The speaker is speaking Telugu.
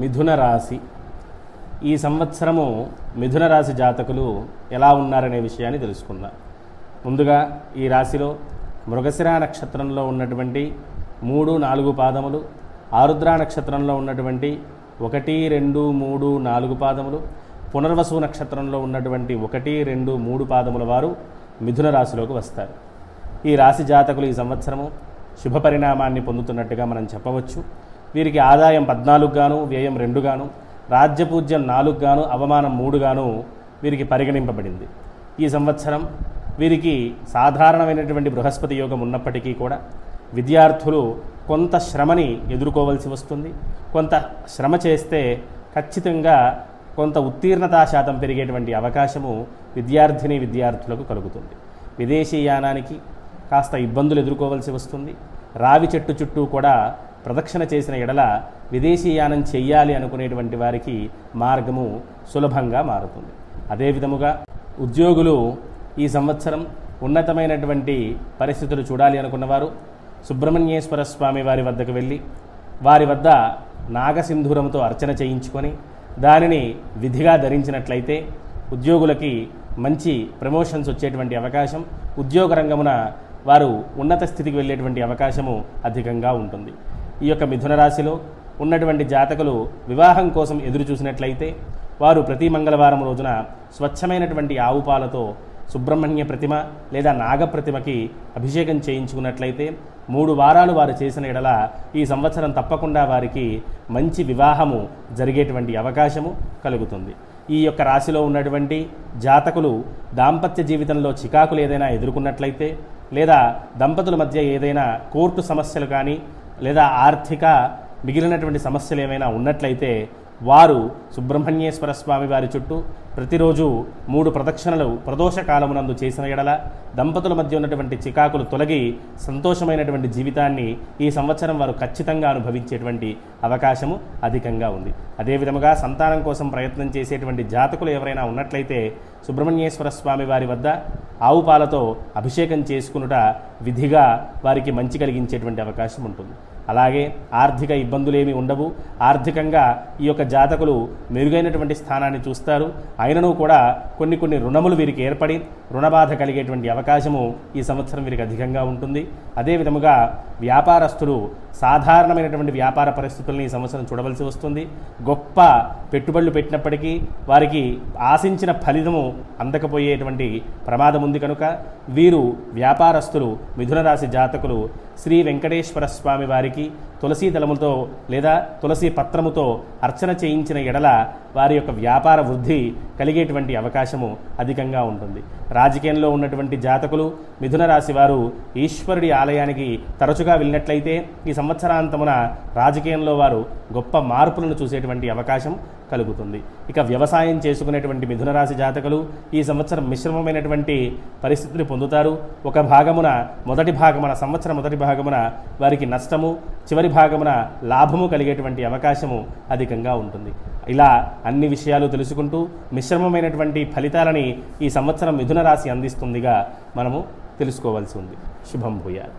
మిథున రాశి. ఈ సంవత్సరము మిథున రాశి జాతకులు ఎలా ఉన్నారనే విషయాన్ని తెలుసుకుందాం. ముందుగా ఈ రాశిలో మృగశిర నక్షత్రంలో ఉన్నటువంటి 3, 4 పాదములు, ఆరుద్ర నక్షత్రంలో ఉన్నటువంటి 1, 2, 3, 4 పాదములు, పునర్వసు నక్షత్రంలో ఉన్నటువంటి 1, 2, 3 పాదముల వారు మిథున రాశిలోకి వస్తారు. ఈ రాశి జాతకులు ఈ సంవత్సరము శుభ పరిణామాన్ని పొందుతున్నట్టుగా మనం చెప్పవచ్చు. వీరికి ఆదాయం 14 గాను, వ్యయం 2 గాను, రాజ్యపూజ్యం 4 గాను, అవమానం 3 గాను వీరికి పరిగణింపబడింది. ఈ సంవత్సరం వీరికి సాధారణమైనటువంటి బృహస్పతి యోగం ఉన్నప్పటికీ కూడా విద్యార్థులు కొంత శ్రమని ఎదుర్కోవాల్సి వస్తుంది. కొంత శ్రమ చేస్తే ఖచ్చితంగా కొంత ఉత్తీర్ణతా శాతం పెరిగేటువంటి అవకాశము విద్యార్థులకు కలుగుతుంది. విదేశీయానానికి కాస్త ఇబ్బందులు ఎదుర్కోవాల్సి వస్తుంది. రావి చెట్టు చుట్టూ కూడా ప్రదక్షిణ చేసిన ఎడల విదేశీయానం చెయ్యాలి అనుకునేటువంటి వారికి మార్గము సులభంగా మారుతుంది. అదేవిధముగా ఉద్యోగులు ఈ సంవత్సరం ఉన్నతమైనటువంటి పరిస్థితులు చూడాలి అనుకున్నవారు సుబ్రహ్మణ్యేశ్వర స్వామి వారి వద్దకు వెళ్ళి వారి వద్ద నాగసింధూరంతో అర్చన చేయించుకొని దానిని విధిగా ధరించినట్లయితే ఉద్యోగులకి మంచి ప్రమోషన్స్ వచ్చేటువంటి అవకాశం, ఉద్యోగ రంగమున వారు ఉన్నత స్థితికి వెళ్ళేటువంటి అవకాశము అధికంగా ఉంటుంది. ఈ యొక్క మిథున రాశిలో ఉన్నటువంటి జాతకులు వివాహం కోసం ఎదురు చూసినట్లయితే వారు ప్రతి మంగళవారం రోజున స్వచ్ఛమైనటువంటి ఆవు పాలతో సుబ్రహ్మణ్య ప్రతిమ లేదా నాగ ప్రతిమకి అభిషేకం చేయించుకున్నట్లయితే 3 వారాలు వారు చేసిన ఎడల ఈ సంవత్సరం తప్పకుండా వారికి మంచి వివాహము జరిగేటువంటి అవకాశము కలుగుతుంది. ఈ యొక్క రాశిలో ఉన్నటువంటి జాతకులు దాంపత్య జీవితంలో చికాకులు ఏదైనా ఎదుర్కొన్నట్లయితే లేదా దంపతుల మధ్య ఏదైనా కోర్టు సమస్యలు కానీ లేదా ఆర్థిక మిగిలినటువంటి సమస్యలు ఏమైనా ఉన్నట్లయితే వారు సుబ్రహ్మణ్యేశ్వర స్వామి వారి చుట్టూ ప్రతిరోజు 3 ప్రదక్షిణలు ప్రదోష కాలమునందు చేసిన ఎడల దంపతుల మధ్య ఉన్నటువంటి చికాకులు తొలగి సంతోషమైనటువంటి జీవితాన్ని ఈ సంవత్సరం వారు ఖచ్చితంగా అనుభవించేటువంటి అవకాశము అధికంగా ఉంది. అదేవిధముగా సంతానం కోసం ప్రయత్నం చేసేటువంటి జాతకులు ఎవరైనా ఉన్నట్లయితే సుబ్రహ్మణ్యేశ్వర స్వామి వారి వద్ద ఆవు పాలతో అభిషేకం చేసుకునుట విధిగా వారికి మంచి కలిగించేటువంటి అవకాశం ఉంటుంది. అలాగే ఆర్థిక ఇబ్బందులేమీ ఉండవు. ఆర్థికంగా ఈ యొక్క జాతకులు మెరుగైనటువంటి స్థానాన్ని చూస్తారు. అయినను కూడా కొన్ని రుణములు వీరికి ఏర్పడి రుణబాధ కలిగేటువంటి అవకాశము ఈ సంవత్సరం వీరికి అధికంగా ఉంటుంది. అదేవిధముగా వ్యాపారస్తులు సాధారణమైనటువంటి వ్యాపార పరిస్థితులను ఈ సంవత్సరం చూడవలసి వస్తుంది. గొప్ప పెట్టుబడులు పెట్టినప్పటికీ వారికి ఆశించిన ఫలితము అందకపోయేటువంటి ప్రమాదం ఉంది. కనుక వీరు వ్యాపారస్తులు మిథున రాశి జాతకులు శ్రీ వెంకటేశ్వర స్వామి వారికి తులసీ దళములతో లేదా తులసీ పత్రముతో అర్చన చేయించిన ఎడల వారి యొక్క వ్యాపార వృద్ధి కలిగేటువంటి అవకాశము అధికంగా ఉంటుంది. రాజకీయంలో ఉన్నటువంటి జాతకులు మిథున రాశి వారు ఈశ్వరుడి ఆలయానికి తరచుగా వెళ్ళినట్లయితే ఈ సంవత్సరాంతమున రాజకీయంలో వారు గొప్ప మార్పులను చూసేటువంటి అవకాశం కలుగుతుంది. ఇక వ్యవసాయం చేసుకునేటువంటి మిథున రాశి జాతకులు ఈ సంవత్సరం మిశ్రమమైనటువంటి పరిస్థితిని పొందుతారు. ఒక భాగమున సంవత్సరం మొదటి భాగమున వారికి నష్టము, చివరి భాగమున లాభము కలిగేటువంటి అవకాశము అధికంగా ఉంటుంది. ఇలా అన్ని విషయాలు తెలుసుకుంటూ మిశ్రమమైనటువంటి ఫలితాలని ఈ సంవత్సరం మిథున రాశి అందిస్తుందిగా మనము తెలుసుకోవాల్సి ఉంది. శుభం భూయాత్.